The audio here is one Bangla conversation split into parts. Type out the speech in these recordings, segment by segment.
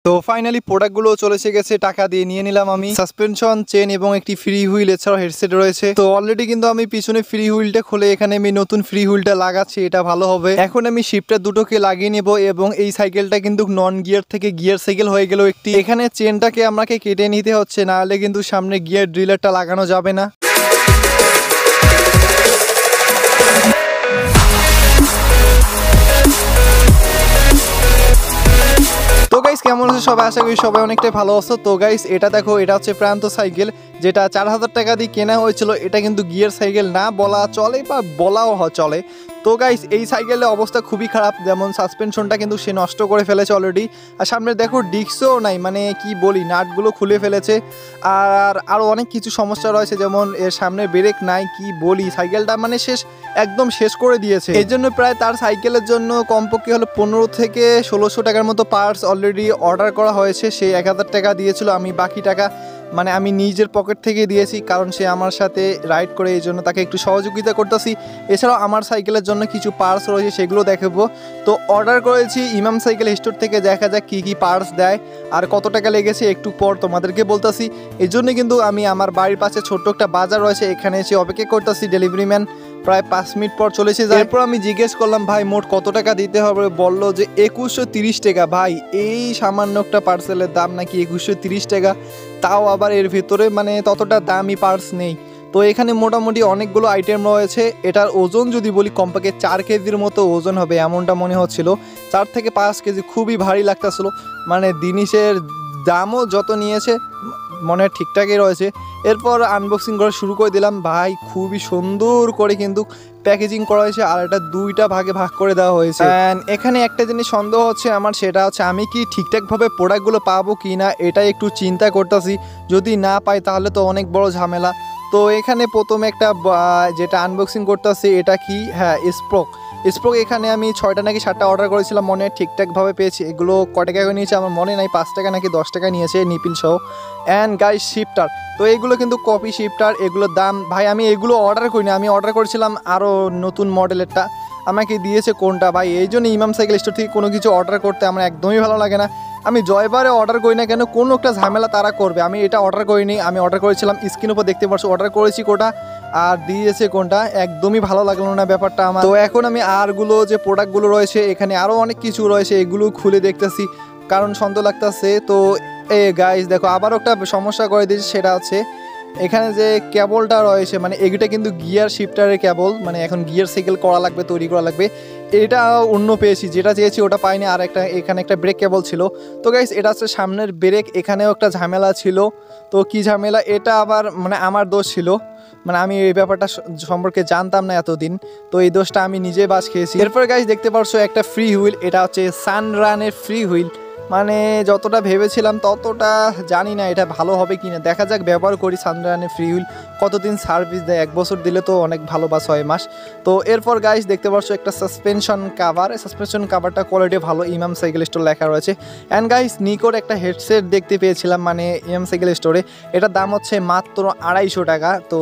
তো ফাইনালি প্রোডাক্টগুলো চলে এসে গেছে, টাকা দিয়ে নিয়ে নিলাম আমি। সাসপেনশন, চেন এবং একটি ফ্রি হুইল এছাড়াও হেডসেট রয়েছে। তো অলরেডি কিন্তু আমি পিছনে ফ্রি হুইলটা খুলে এখানে আমি নতুন ফ্রি হুইলটা লাগাচ্ছি, এটা ভালো হবে। এখন আমি শিফটার দুটোকে লাগিয়ে নেব এবং এই সাইকেলটা কিন্তু নন গিয়ার থেকে গিয়ার সাইকেল হয়ে গেল একটি। এখানে চেনটাকে আমাকে কেটে নিতে হচ্ছে, নাহলে কিন্তু সামনে গিয়ার ড্রিলারটা লাগানো যাবে না। তো গাইস কেমন আছে সবাই, আশা করি সবাই অনেকটাই ভালো আছো। তো গাইস এটা দেখো, এটা হচ্ছে প্রান্ত সাইকেল, যেটা 4000 টাকা দিয়ে কেনা হয়েছিল। এটা কিন্তু গিয়ার সাইকেল না বলা চলে বা বলাও চলে। তো গাইস এই সাইকেলের অবস্থা খুবই খারাপ, যেমন সাসপেনশনটা কিন্তু সে নষ্ট করে ফেলেছে অলরেডি। আর সামনে দেখো ডিস্কও নাই, মানে কি বলি, নাটগুলো খুলে ফেলেছে। আর আরও অনেক কিছু সমস্যা রয়েছে, যেমন এর সামনে ব্রেক নাই, কি বলি, সাইকেলটা মানে একদম শেষ করে দিয়েছে। এই জন্য প্রায় তার সাইকেলের জন্য কমপক্ষে হলো 15 থেকে 1600 টাকার মতো পার্টস অলরেডি অর্ডার করা হয়েছে। সে 1000 টাকা দিয়েছিল, আমি বাকি টাকা মানে আমি নিজের পকেট থেকে দিয়েছি, কারণ সে আমার সাথে রাইড করে, এই জন্য তাকে একটু সহযোগিতা করতেছি। এছাড়াও আমার সাইকেলের জন্য কিছু পার্টস রয়েছে, সেগুলো দেখাবো। তো অর্ডার করেছি ইমাম সাইকেল স্টোর থেকে, দেখা যাক কী কী পার্টস দেয় আর কত টাকা লেগেছে একটু পর তোমাদেরকে বলতেছি। এই জন্য কিন্তু আমি আমার বাড়ির পাশে ছোট্ট একটা বাজার রয়েছে, এখানে এসে অপেক্ষা করতেছি। ডেলিভারি ম্যান প্রায় 5 মিনিট পর চলে এসে যায়। এরপর আমি জিজ্ঞেস করলাম, ভাই মোট কত টাকা দিতে হবে? বলল যে 2130 টাকা। ভাই এই সামান্য একটা পার্সেলের দাম নাকি 2130 টাকা, তাও আবার এর ভিতরে মানে ততটা দামি পার্টস নেই। তো এখানে মোটামুটি অনেকগুলো আইটেম রয়েছে। এটার ওজন যদি বলি কমপক্ষে 4 কেজির মতো ওজন হবে এমনটা মনে হচ্ছিল, 4 থেকে 5 কেজি, খুবই ভারী লাগতেছিল। মানে জিনিসের দামও যত নিয়েছে মনে হয় ঠিকঠাকই রয়েছে। এরপর আনবক্সিং করা শুরু করে দিলাম। ভাই খুবই সুন্দর করে কিন্তু প্যাকেজিং করা হয়েছে, আর এটা দুইটা ভাগে ভাগ করে দেওয়া হয়েছে। এখানে একটা জিনিস সন্দেহ হচ্ছে আমার, সেটা হচ্ছে আমি কি ঠিকঠাকভাবে প্রোডাক্টগুলো পাবো কি না, এটাই একটু চিন্তা করতেছি। যদি না পাই তাহলে তো অনেক বড় ঝামেলা। তো এখানে প্রথমে একটা যেটা আনবক্সিং করতেছি, এটা কি, হ্যাঁ স্প্রোক। এখানে আমি 6টা নাকি 7টা অর্ডার করেছিলাম, মনে হয় ঠিকঠাকভাবে পেয়েছি। এগুলো কত টাকা নিয়েছে আমার মনে নাই, 5 টাকা নাকি 10 টাকা নিয়েছে নিপিল সহ। অ্যান্ড গাইস শিফটার, তো এগুলো কিন্তু কপি শিফটার, এগুলোর দাম, ভাই আমি এগুলো অর্ডার করিনি, আমি অর্ডার করেছিলাম আরও নতুন মডেলেরটা। আমাকে দিয়েছে কোনটা ভাই, এই জন্য ইমাম সাইকেল স্টোর থেকে কোনো কিছু অর্ডার করতে আমার একদমই ভালো লাগে না। আমি জয়বারে অর্ডার করি না কেন, কোনো একটা ঝামেলা তারা করবে। আমি এটা অর্ডার করিনি, আমি অর্ডার করেছিলাম স্ক্রিন উপর দেখতে পাচ্ছ অর্ডার করেছি কোটা, আর দিয়েছে কোনটা, একদমই ভালো লাগলো না ব্যাপারটা আমার। তো এখন আমি আরগুলো যে প্রোডাক্টগুলো রয়েছে, এখানে আরও অনেক কিছু রয়েছে, এগুলো খুলে দেখতেছি কারণ সন্দেহ লাগতেছে। তো গাইস দেখো আবারও একটা সমস্যা করে দিয়েছে, সেটা হচ্ছে এখানে যে কেবলটা রয়েছে, মানে এগুলো কিন্তু গিয়ার শিফটারের কেবল, মানে এখন গিয়ার সাইকেল করা লাগবে, তৈরি করা লাগবে। এটা অন্য পেয়েছি, যেটা চেয়েছি ওটা পাইনি। আর একটা এখানে একটা ব্রেক কেবল ছিল। তো গাইস এটা হচ্ছে সামনের ব্রেক, এখানেও একটা ঝামেলা ছিল। তো কি ঝামেলা, এটা আবার মানে আমার দোষ ছিল, মানে আমি এই ব্যাপারটা সম্পর্কে জানতাম না এতদিন। তো এই দোষটা আমি নিজে বাস খেয়েছি। এরপর গাইস দেখতে পারছো একটা ফ্রি হুইল, এটা হচ্ছে সানরানের ফ্রি হুইল। মানে যতটা ভেবেছিলাম ততটা জানি না এটা ভালো হবে কিনা, দেখা যাক, ব্যবহার করি। সানরানের ফ্রি হুইল কতদিন সার্ভিস দেয়, 1 বছর দিলে তো অনেক ভালো, বা 6 মাস। তো এরপর গাইস দেখতে পাচ্ছ একটা সাসপেনশন কাভার, সাসপেনশন কাভারটা কোয়ালিটি ভালো, ইমাম সাইকেল স্টোর লেখা রয়েছে। অ্যান্ড গাইস নিকোর একটা হেডসেট দেখতে পেয়েছিলাম, মানে ইমাম সাইকেল স্টোরে, এটার দাম হচ্ছে মাত্র 250 টাকা। তো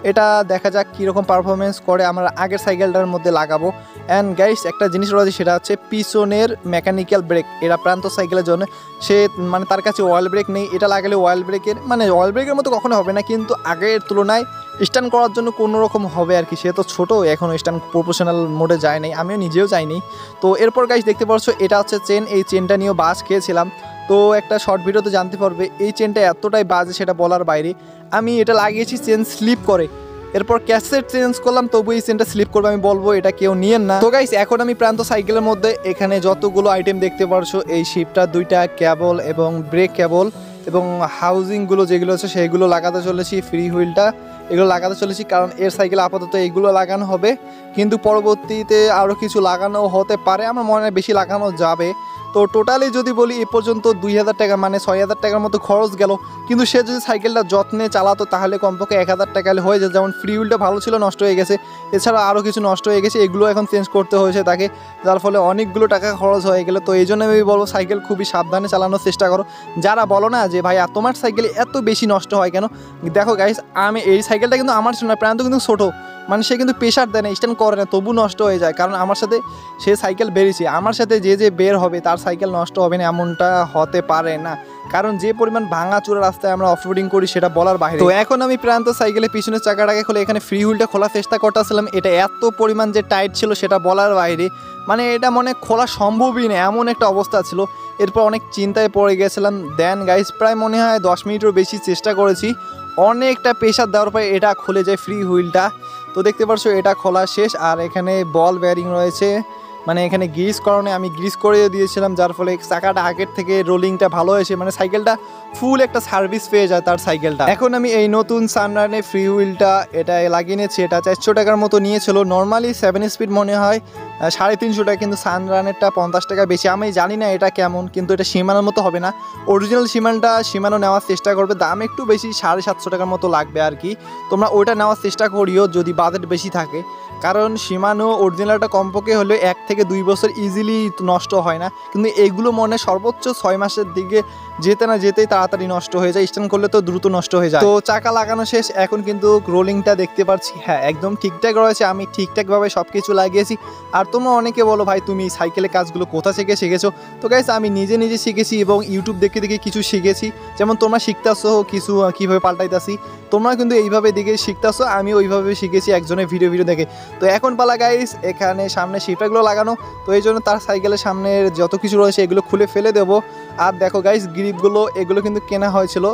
এটা দেখা যাক কীরকম পারফরমেন্স করে, আমরা আগের সাইকেলটার মধ্যে লাগাবো। অ্যান্ড গাইস একটা জিনিস রয়েছে, সেটা হচ্ছে পিছনের মেকানিক্যাল ব্রেক, এরা প্রান্ত সাইকেলের জন্য। সে মানে তার কাছে অয়েল ব্রেক নেই, এটা লাগালে অয়েল ব্রেকের মানে অয়েল ব্রেকের মতো কখনো হবে না, কিন্তু আগের তুলনায় স্ট্যান্ড করার জন্য কোনো রকম হবে আর কি। সে তো ছোটো, এখনও স্ট্যান্ড প্রফেশনাল মোডে যায় নাই, আমিও নিজেও যাইনি। তো এরপর গাইস দেখতে পাচ্ছ এটা হচ্ছে চেন, এই চেনটা নিয়েও বাস খেয়েছিলাম। তো একটা শর্ট ভিডিওতে জানতে পারবে এই চেনটা এতটাই বাজে সেটা বলার বাইরে। আমি এটা লাগিয়েছি, চেন স্লিপ করে, এরপর ক্যাসেট চেঞ্জ করলাম, তবু এই চেনটা স্লিপ করবে, আমি বলবো এটা কেউ নিয়েন না। তো গাইস এখন আমি প্রান্ত সাইকেলের মধ্যে এখানে যতগুলো আইটেম দেখতে পারছো, এই শিফটার, 2টা কেবল এবং ব্রেক কেবল এবং হাউজিংগুলো যেগুলো আছে সেগুলো লাগাতে চলেছি, ফ্রি হুইলটা এগুলো লাগাতে চলেছি, কারণ এর সাইকেলে আপাতত এইগুলো লাগানো হবে, কিন্তু পরবর্তীতে আরও কিছু লাগানো হতে পারে, আমার মনে হয় বেশি লাগানো যাবে। তো টোটালি যদি বলি এ পর্যন্ত 2000 টাকা মানে 6000 টাকার মতো খরচ গেল, কিন্তু সে যদি সাইকেলটা যত্নে চালাতো তাহলে কমপক্ষে 1000 টাকা হয়ে যায়। যেমন ফ্রি হুইলটা ভালো ছিল, নষ্ট হয়ে গেছে, এছাড়া আরও কিছু নষ্ট হয়ে গেছে, এগুলো এখন চেঞ্জ করতে হয়েছে তাকে, যার ফলে অনেকগুলো টাকা খরচ হয়ে গেলো। তো এই জন্য আমি বলবো সাইকেল খুবই সাবধানে চালানোর চেষ্টা করো। যারা বলো না যে ভাই তোমার সাইকেল এত বেশি নষ্ট হয় কেন, দেখো গাইস আমি এই সাইকেলটা কিন্তু আমার ছিল না, প্রান্ত কিন্তু ছোটো, মানে সে কিন্তু প্রেশার দেয় না, স্ট্যান্ড করে না, তবু নষ্ট হয়ে যায়। কারণ আমার সাথে সে সাইকেল বেরিয়েছে, আমার সাথে যে যে বের হবে তার সাইকেল নষ্ট হবে না এমনটা হতে পারে না, কারণ যে পরিমাণ ভাঙা চূড়া রাস্তায় আমরা অফরোডিং করি সেটা বলার বাইরে। তো এখন আমি প্রান্ত সাইকেলের পিছনের চাকাটাকে খুলে এখানে ফ্রি হুইলটা খোলার চেষ্টা করতেছিলাম, এটা এত পরিমাণ যে টাইট ছিল সেটা বলার বাইরে, মানে এটা মনে খোলা সম্ভবই না এমন একটা অবস্থা ছিল। এরপর অনেক চিন্তায় পড়ে গেছিলাম। দেন গাইস প্রায় মনে হয় 10 মিনিটেরও বেশি চেষ্টা করেছি, অনেকটা প্রেশার দেওয়ার পরে এটা খুলে যায় ফ্রি হুইলটা। তো দেখতে পাচ্ছ এটা খোলা শেষ, আর এখানে বল বেয়ারিং রয়েছে, মানে এখানে গ্রিস কারণে আমি গ্রিস করে দিয়েছিলাম, যার ফলে চাকাটা আগের থেকে রোলিংটা ভালো হয়েছে, মানে সাইকেলটা ফুল একটা সার্ভিস পেয়ে যায় তার সাইকেলটা। এখন আমি এই নতুন সানরানে ফ্রি হুইলটা এটা লাগিয়ে নিয়েছি, এটা 400 টাকার মতো নিয়েছিল। নর্মালি 7 স্পিড মনে হয় 350 টাকা, কিন্তু সানরানেরটা 50 টাকা বেশি। আমি জানি না এটা কেমন, কিন্তু এটা সীমানোর মতো হবে না। অরিজিনাল সীমানো নেওয়ার চেষ্টা করবে, দাম একটু বেশি 750 টাকার মতো লাগবে আর কি। তোমরা ওইটা নেওয়ার চেষ্টা করিও যদি বাজেট বেশি থাকে, কারণ সীমানো অরিজিনালটা কমপক্ষে হলে 1 থেকে 2 বছর ইজিলি নষ্ট হয় না, কিন্তু এগুলো মনে সর্বোচ্চ 6 মাসের দিকে যেতে না যেতেই তাড়াতাড়ি নষ্ট হয়ে যায়, স্ট্যান্ড করলে তো দ্রুত নষ্ট হয়ে যায়। তো চাকা লাগানো শেষ, এখন কিন্তু রোলিংটা দেখতে পাচ্ছি হ্যাঁ একদম ঠিকঠাক রয়েছে, আমি ঠিকঠাকভাবে সব কিছু লাগিয়েছি। আর তোমরা অনেকে বলো ভাই তুমি সাইকেলের কাজগুলো কোথা থেকে শিখেছো? তো গাইস আমি নিজে নিজে শিখেছি এবং ইউটিউব দেখে দেখে কিছু শিখেছি, যেমন তোমরা শিখতেছো কিছু কীভাবে পাল্টাইতেছি, তোমরা কিন্তু এইভাবে দেখে শিখতেছো, আমি ওইভাবে শিখেছি একজনের ভিডিও দেখে। তো এখন পালা গাইস এখানে সামনে শিফটারগুলো লাগানো, তো এই জন্য তার সাইকেলের সামনের যত কিছু রয়েছে এগুলো খুলে ফেলে দেবো। আর দেখো গাইস গ্রিপগুলো এগুলো কিন্তু কেনা হয়েছিল,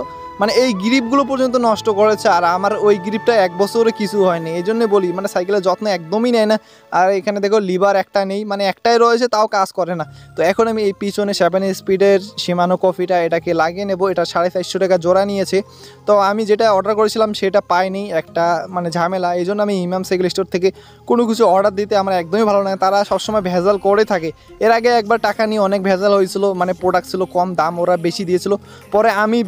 মানে এই গ্রিপগুলো পর্যন্ত নষ্ট করেছে, আর আমার ওই গ্রিপটা 1 বছরে কিছু হয়নি। এই জন্য বলি মানে সাইকেলের যত্ন একদমই নেয় না। আর এখানে দেখো লিভার একটা নেই, মানে একটাই রয়েছে তাও কাজ করে না। তো এখন আমি এই পিছনে 7 স্পিডের সীমানো কফিটা এটাকে লাগিয়ে নেব, এটা 450 টাকা জোড়া নিয়েছে। তো আমি যেটা অর্ডার করেছিলাম সেটা পাইনি, একটা মানে ঝামেলা। এই জন্য আমি ইমাম সাইকেল স্টোর থেকে কোনো কিছু অর্ডার দিতে আমার একদমই ভালো লাগে, তারা সবসময় ভেজাল করে থাকে। এর আগে একবার টাকা নিয়ে অনেক ভেজাল হয়েছিল, মানে প্রোডাক্ট ছিল কম দাম, ওরা বেশি দিয়েছিল, পরে আমি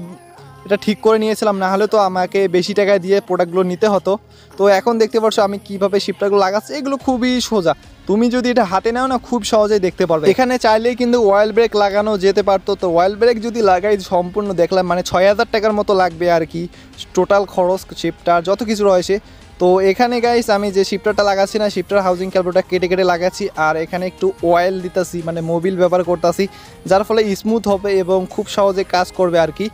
এটা ঠিক করে নিয়েছিলাম, না হলে তো আমাকে বেশি টাকায় দিয়ে প্রোডাক্টগুলো নিতে হতো। তো এখন দেখতে পাচ্ছ আমি কিভাবে শিফটারগুলো লাগাচ্ছি, এগুলো খুবই সোজা, তুমি যদি এটা হাতে নাও না খুব সহজেই দেখতে পারবে। এখানে চাইলেই কিন্তু অয়েল ব্রেক লাগানো যেতে পারতো, তো অয়েল ব্রেক যদি লাগাই সম্পূর্ণ দেখলাম মানে 6000 টাকার মতো লাগবে আর কি, টোটাল খরচ শিফটার যত কিছু রয়েছে। তো এখানে গাইস আমি যে শিফটারটা লাগাচ্ছি না, শিফটার হাউজিং ক্যাবলটা কেটে কেটে লাগাচ্ছি, আর এখানে একটু অয়েল দিতেছি, মানে মোবিল ব্যবহার করতেছি, যার ফলে স্মুথ হবে এবং খুব সহজে কাজ করবে আর কি।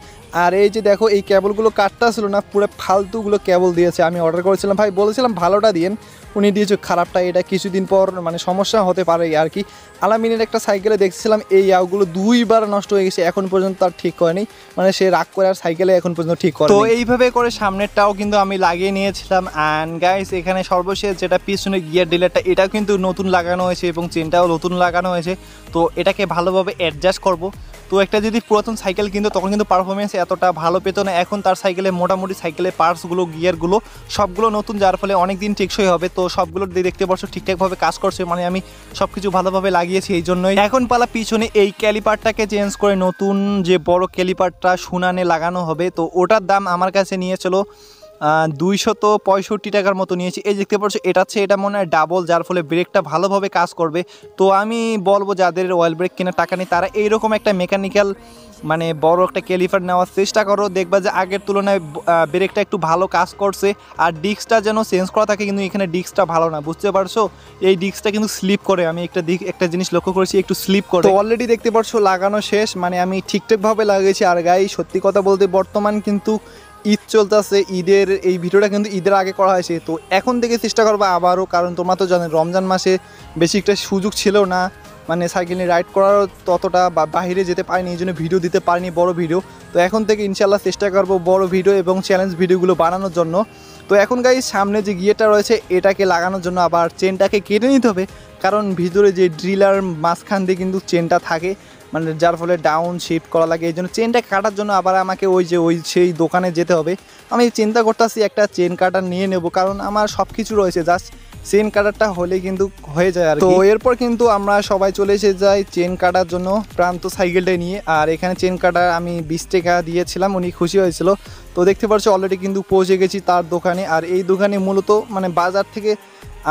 আর এই যে দেখো এই কেবলগুলো কাটটা ছিল না, পুরো ফালতুগুলো কেবল দিয়েছে। আমি অর্ডার করেছিলাম ভাই, বলেছিলাম ভালোটা দিন, উনি দিয়েছে খারাপটা, এটা কিছুদিন পর মানে সমস্যা হতে পারে আর কি। আলামিনের একটা সাইকেলে দেখছিলাম এই ইয়াগুলো 2 বার নষ্ট হয়ে গেছে, এখন পর্যন্ত তার ঠিক হয়নি, মানে সে রাগ করে আর সাইকেলে এখন পর্যন্ত ঠিক করে। তো এইভাবে করে সামনেরটাও কিন্তু আমি লাগিয়ে নিয়েছিলাম। অ্যান্ড গাইস এখানে সর্বশেষ যেটা পিছনে গিয়ার ডিলারটা, এটাও কিন্তু নতুন লাগানো হয়েছে এবং চেনটাও নতুন লাগানো হয়েছে। তো এটাকে ভালোভাবে অ্যাডজাস্ট করব। তো একটা যদি পুরাতন সাইকেল কিন্তু তখন কিন্তু পারফরমেন্স এতটা ভালো পেতো না, এখন তার সাইকেলে মোটামুটি সাইকেলের পার্টসগুলো গিয়ারগুলো সবগুলো নতুন, যার ফলে অনেক দিন টেকসই হবে। তো সবগুলো দেখতে পাচ্ছ ঠিকঠাকভাবে কাজ করছে, মানে আমি সব কিছু ভালোভাবে লাগিয়েছি, এই জন্যই। এখন পালা পিছনে এই ক্যালিপারটাকে চেঞ্জ করে নতুন যে বড় ক্যালিপারটা সুনানে লাগানো হবে, তো ওটার দাম আমার কাছে নিয়েছিল 265 টাকার মতো নিয়েছি। এই দেখতে পাচ্ছ এটা মনে হয় ডাবল, যার ফলে ব্রেকটা ভালোভাবে কাজ করবে। তো আমি বলবো যাদের অয়েল ব্রেক কেনার টাকা নেই তারা এইরকম একটা মেকানিক্যাল মানে বড় একটা ক্যালিপার নেওয়ার চেষ্টা করো, দেখবা যে আগের তুলনায় ব্রেকটা একটু ভালো কাজ করছে। আর ডিস্কটা যেন চেঞ্জ করা থাকে, কিন্তু এখানে ডিস্কটা ভালো না, বুঝতে পারছো, এই ডিস্কটা কিন্তু স্লিপ করে। আমি একটা জিনিস লক্ষ্য করেছি, একটু স্লিপ করে। তো অলরেডি দেখতে পাচ্ছ লাগানো শেষ, মানে আমি ঠিকঠাকভাবে লাগিয়েছি। আর গাই সত্যি কথা বলতে বর্তমান কিন্তু ঈদ চলতেছে, ঈদের এই ভিডিওটা কিন্তু ঈদের আগে করা হয়েছে, তো এখন থেকে চেষ্টা করবো আবারও, কারণ তোমরা তো জানো রমজান মাসে বেশি একটা সুযোগ ছিল না, মানে সাইকেল নিয়ে রাইড করারও ততটা, বা বাইরে যেতে পারিনি, এই জন্য ভিডিও দিতে পারিনি বড় ভিডিও। তো এখন থেকে ইনশাল্লাহ চেষ্টা করবো বড় ভিডিও এবং চ্যালেঞ্জ ভিডিওগুলো বানানোর জন্য। তো এখন গাইস সামনে যে গিয়ারটা রয়েছে এটাকে লাগানোর জন্য আবার চেনটাকে কেটে নিতে হবে, কারণ ভিতরে যে ড্রিলার মাঝখান দিয়ে কিন্তু চেনটা থাকে, মানে যার ফলে ডাউন শিফট করা লাগে। এই জন্য চেনটা কাটার জন্য আবার আমাকে সেই দোকানে যেতে হবে। আমি চিন্তা করতেছি একটা চেন কাটার নিয়ে নেব, কারণ আমার সব কিছু রয়েছে, জাস্ট চেন কাটারটা হলে কিন্তু হয়ে যায় আর। তো এরপর কিন্তু আমরা সবাই চলে এসে যাই চেন কাটার জন্য প্রান্ত সাইকেলটা নিয়ে। আর এখানে চেন কাটার আমি 20 টাকা দিয়েছিলাম, উনি খুশি হয়েছিল। তো দেখতে পাচ্ছ অলরেডি কিন্তু পৌঁছে গেছি তার দোকানে। আর এই দোকানে মূলত মানে বাজার থেকে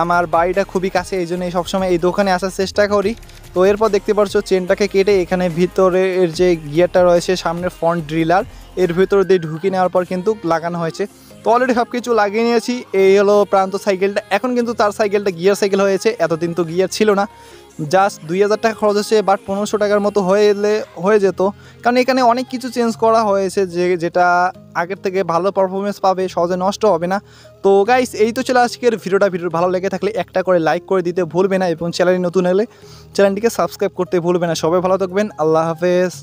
আমার বাড়িটা খুবই কাছে, এই জন্য সবসময় এই দোকানে আসার চেষ্টা করি। তো এরপর দেখতে পাচ্ছ চেনটাকে কেটে এখানে ভিতরের যে গিয়ারটা রয়েছে সামনের ফ্রন্ট ড্রিলার, এর ভিতর দিয়ে ঢুকিয়ে নেওয়ার পর কিন্তু লাগানো হয়েছে। তো অলরেডি সব কিছু লাগিয়ে নিয়েছি। এই হলো প্রান্ত সাইকেলটা। এখন কিন্তু তার সাইকেলটা গিয়ার সাইকেল হয়েছে, এতদিন তো গিয়ার ছিল না। জাস্ট 2000 টাকা খরচ হচ্ছে, বাট 1500 টাকার মতো হয়ে যেত, কারণ এখানে অনেক কিছু চেঞ্জ করা হয়েছে যেটা আগের থেকে ভালো পারফরমেন্স পাবে, সহজে নষ্ট হবে না। তো গাইস এই তো ছিল আজকের ভিডিওটা। ভিডিও ভালো লেগে থাকলে একটা করে লাইক করে দিতে ভুলবে না, এবং চ্যানেলে নতুন হলে চ্যানেলটিকে সাবস্ক্রাইব করতে ভুলবে না। সবাই ভালো থাকবেন, আল্লাহ হাফেজ।